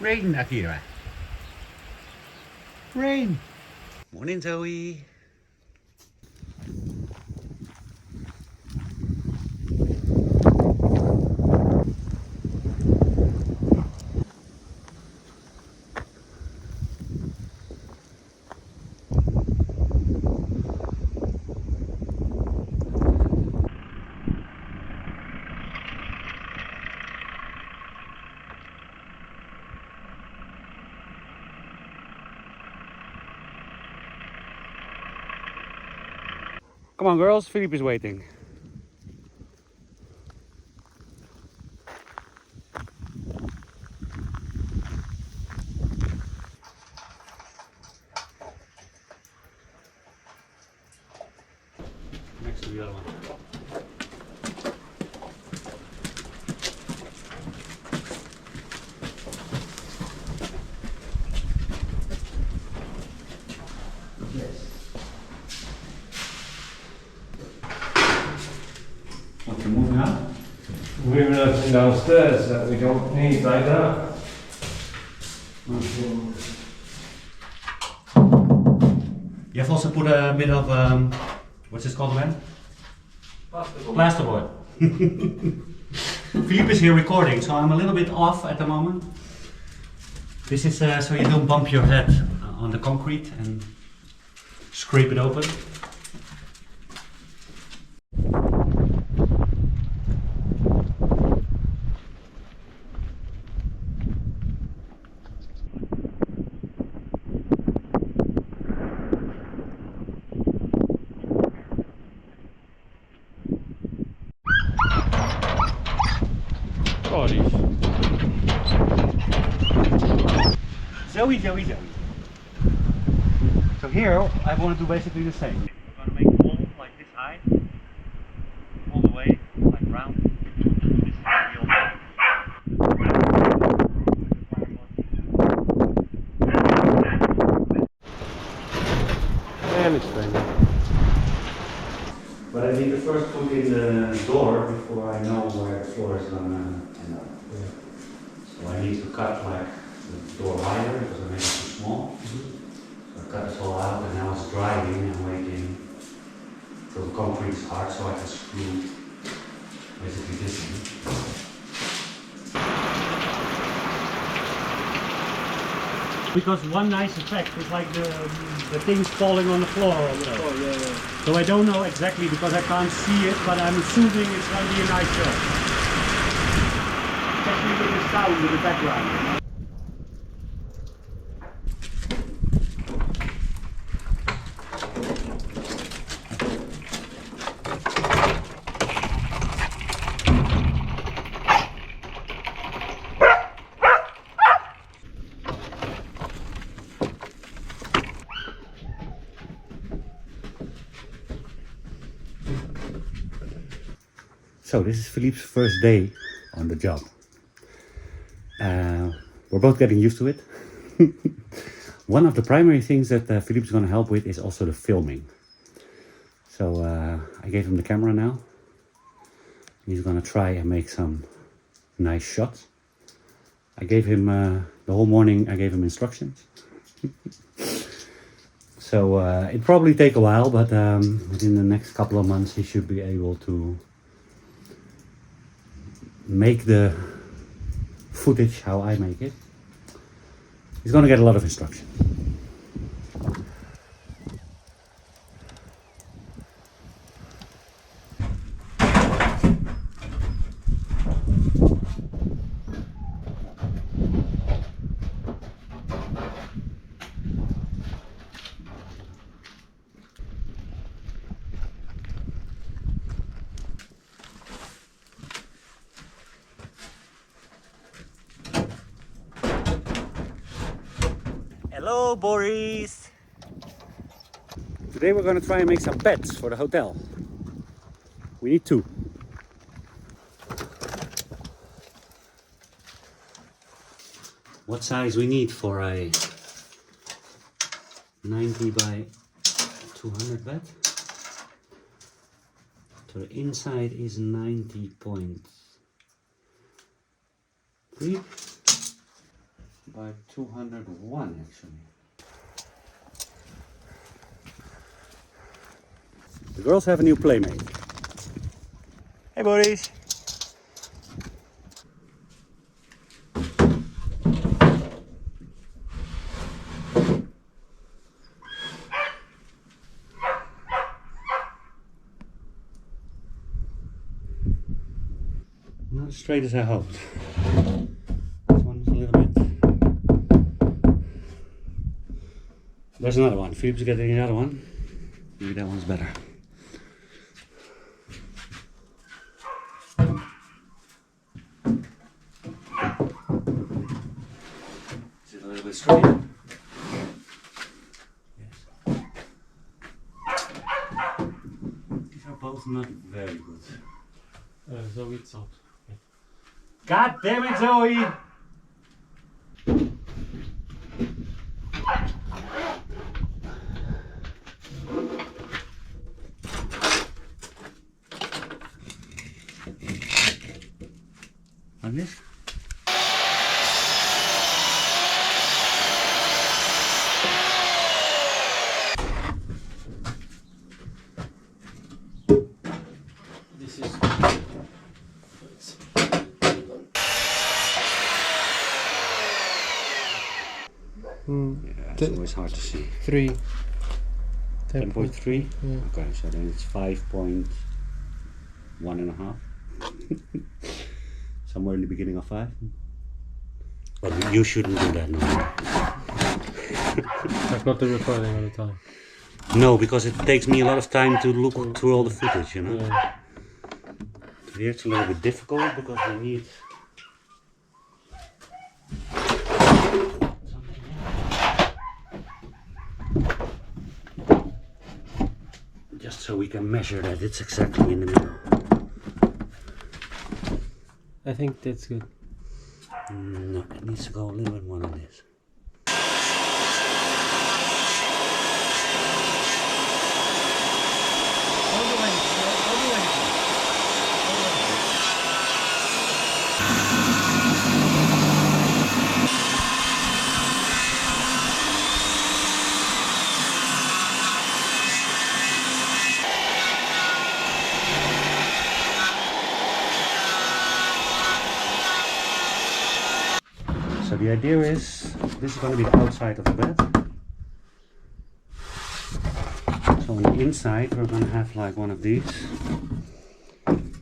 Rain, Akira. Rain. Morning, Zoe. Come on, girls. Filipe is waiting. Next to the other one. What, you're moving out? Moving everything downstairs that we don't need like that. You have also put a bit of, what's this called again? Plasterboard. Filipe is here recording, so I'm a little bit off at the moment. This is so you don't bump your head on the concrete and scrape it open. Zoe. So here I want to do basically the same. We're going to make a wall like this high, all the way, like round. This is the wheel. And it's raining. But I need to first put in the door before I know where the floor is going to end up. Yeah. So I need to cut like the door wider because I made it too small. So I cut this all out and now it's drying and waiting till the concrete is hard so I can screw basically this in. Because one nice effect is like the things falling on the floor. Oh, yeah. So I don't know exactly because I can't see it, but I'm assuming it's going to be a nice show. Especially with the sound in the background. So this is Filipe's first day on the job. We're both getting used to it. One of the primary things that Filipe's going to help with is also the filming. So I gave him the camera now. He's going to try and make some nice shots. I gave him the whole morning, I gave him instructions. So it probably take a while, but within the next couple of months he should be able to make the footage how I make it. He's gonna get a lot of instruction. Hello, Boris! Today we're going to try and make some beds for the hotel. We need 2. What size we need for a 90 by 200 bed? So the inside is 90.3. by 201 actually. The girls have a new playmate. Hey buddies! Not as straight as I hoped. This one's a little bit. There's another one. Filipe's getting another one. Maybe that one's better. Is it a little bit straight? Yes. These are both not very good. Zoiets zat. God damn it, Zoe! Like this? This is. Yeah, it's always hard to see. 3. 10.3? Yeah. Okay, so then it's 5.1 and a half. Somewhere in the beginning of 5. But you shouldn't do that, no. That's not the recording all the time. No, because it takes me a lot of time to look through all the footage, you know. Yeah. Here it's a little bit difficult because we need just so we can measure that it's exactly in the middle. I think that's good. No, it needs to go a little bit more than this. So the idea is, this is going to be the outside of the bed. So on the inside we're going to have like one of these. And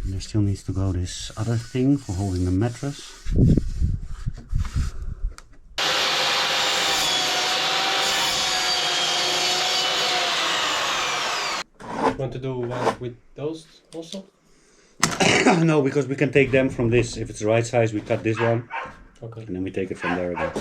there still needs to go this other thing for holding the mattress. Want to do one with those also? No, because we can take them from this. If it's the right size, we cut this one. Okay. And then we take it from there again.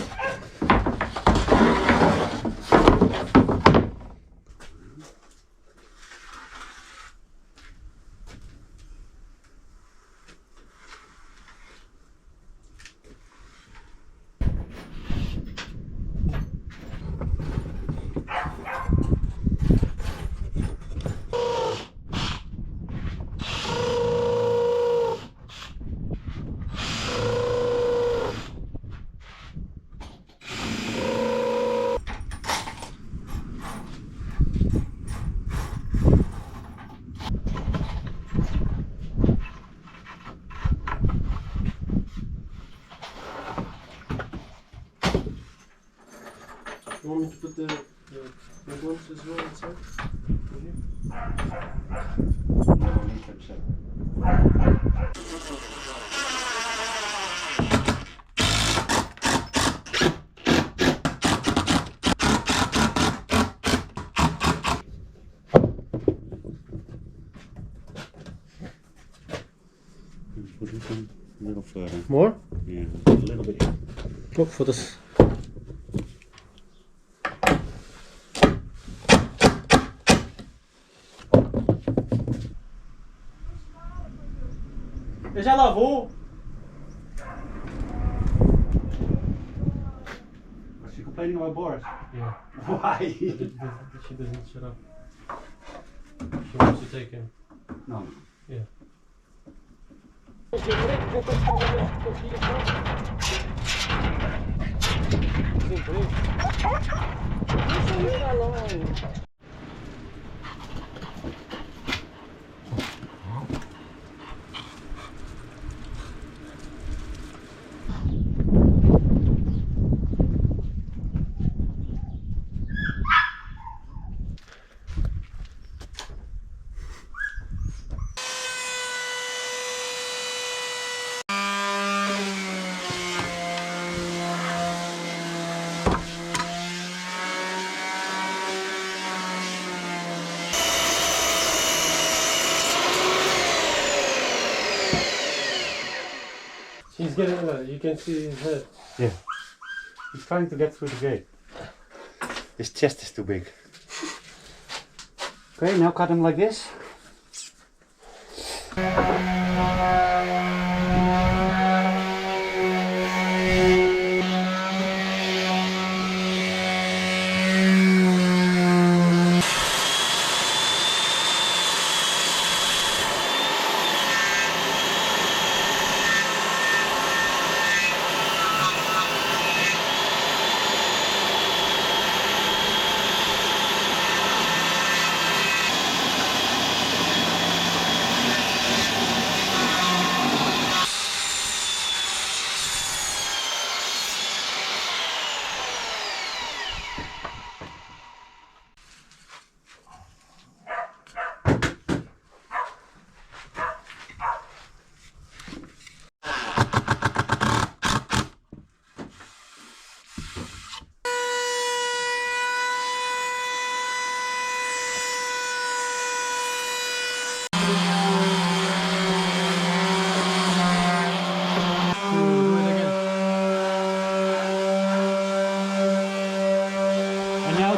You want me to put the big ones as well inside? Put this one a little further. More? Yeah, a little bit. Oh, for this. Você já lavou? Is she complaining about boards? Yeah. Why? She doesn't shut up. She wants to take him. No. Yeah. He's getting there. You can see his head. Yeah. He's trying to get through the gate. His chest is too big. Okay, now cut him like this.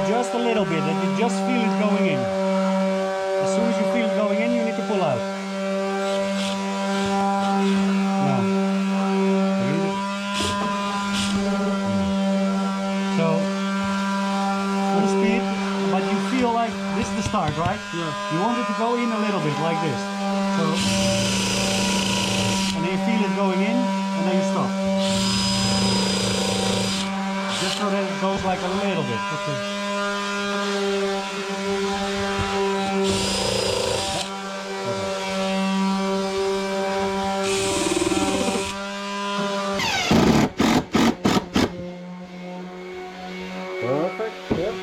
Just a little bit, that you just feel it going in. As soon as you feel it going in, you need to pull out. No. So, full speed, but you feel like this is the start, right? Yeah. You want it to go in a little bit, like this. So, and then you feel it going in, and then you stop. Just so that it goes like a little bit. Okay. Perfect. Yep.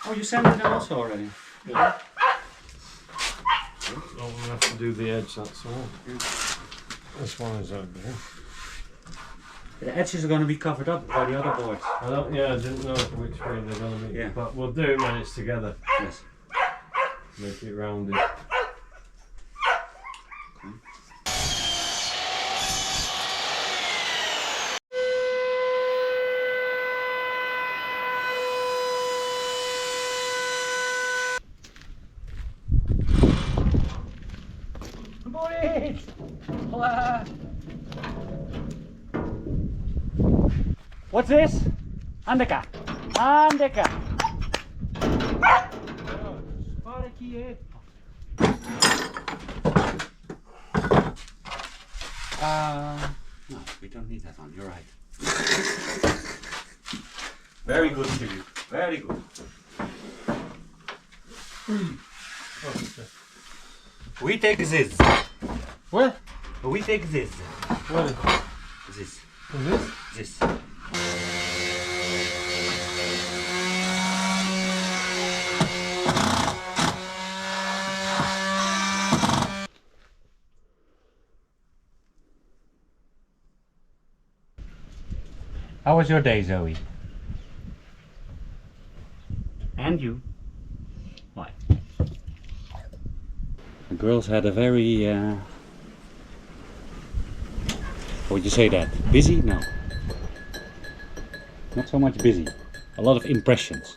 Oh, you sanded it also already? Yeah. Oh, we have to do the edge, that's all. This one is okay. The edges are going to be covered up by the other boards. I didn't know which way they're going to be. Yeah. But we'll do it when it's together. Yes. Make it rounded. What's this? Andeka. Andeka. No, we don't need that one. You're right. Very good, Filipe. Very good. We take this. What? We take this. What is This. this? This. How was your day, Zoe? And you? Why? The girls had a very, how would you say that? Busy? No. Not so much busy. A lot of impressions.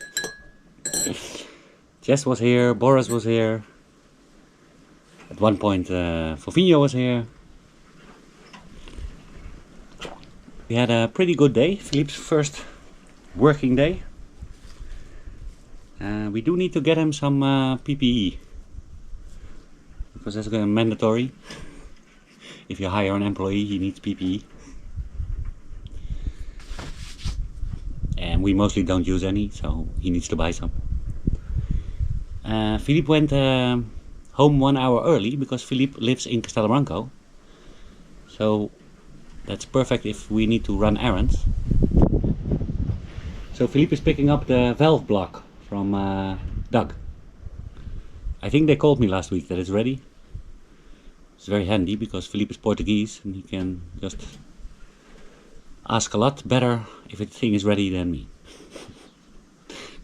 Jess was here, Boris was here. At one point, Fofinho was here. We had a pretty good day, Filipe's first working day. We do need to get him some PPE, because that's mandatory. If you hire an employee, he needs PPE. And we mostly don't use any, so he needs to buy some. Filipe went home 1 hour early because Filipe lives in Castellabranco. So that's perfect if we need to run errands. So Filipe is picking up the valve block from Doug. I think they called me last week that it's ready. It's very handy because Filipe is Portuguese and he can just ask a lot better if the thing is ready than me.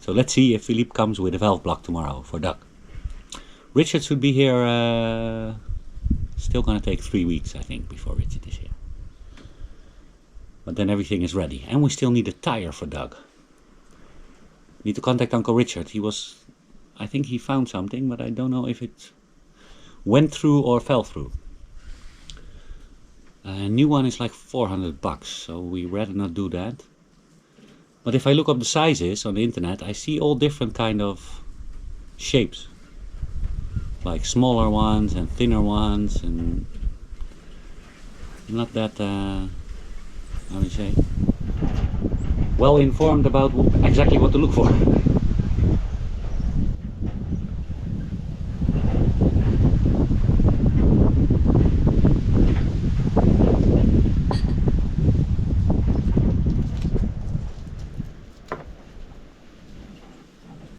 So let's see if Filipe comes with a valve block tomorrow for Doug. Richard should be here, still gonna take 3 weeks I think before Richard is here. But then everything is ready. And we still need a tire for Doug. Need to contact Uncle Richard. I think he found something, but I don't know if it went through or fell through. A new one is like $400, so we rather not do that. But if I look up the sizes on the internet, I see all different kind of shapes. Like smaller ones and thinner ones, and I'm not that, how do you say, well informed about exactly what to look for.